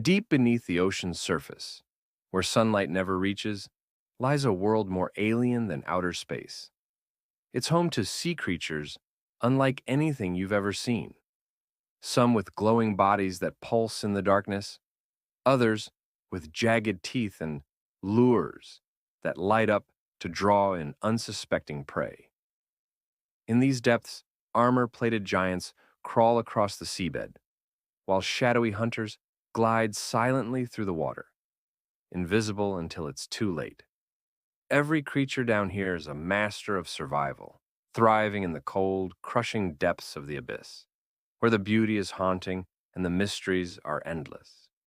Deep beneath the ocean's surface, where sunlight never reaches, lies a world more alien than outer space. It's home to sea creatures unlike anything you've ever seen. Some with glowing bodies that pulse in the darkness, others with jagged teeth and lures that light up to draw in unsuspecting prey. In these depths, armor-plated giants crawl across the seabed, while shadowy hunters glide silently through the water, invisible until it's too late. Every creature down here is a master of survival, thriving in the cold, crushing depths of the abyss, where the beauty is haunting and the mysteries are endless.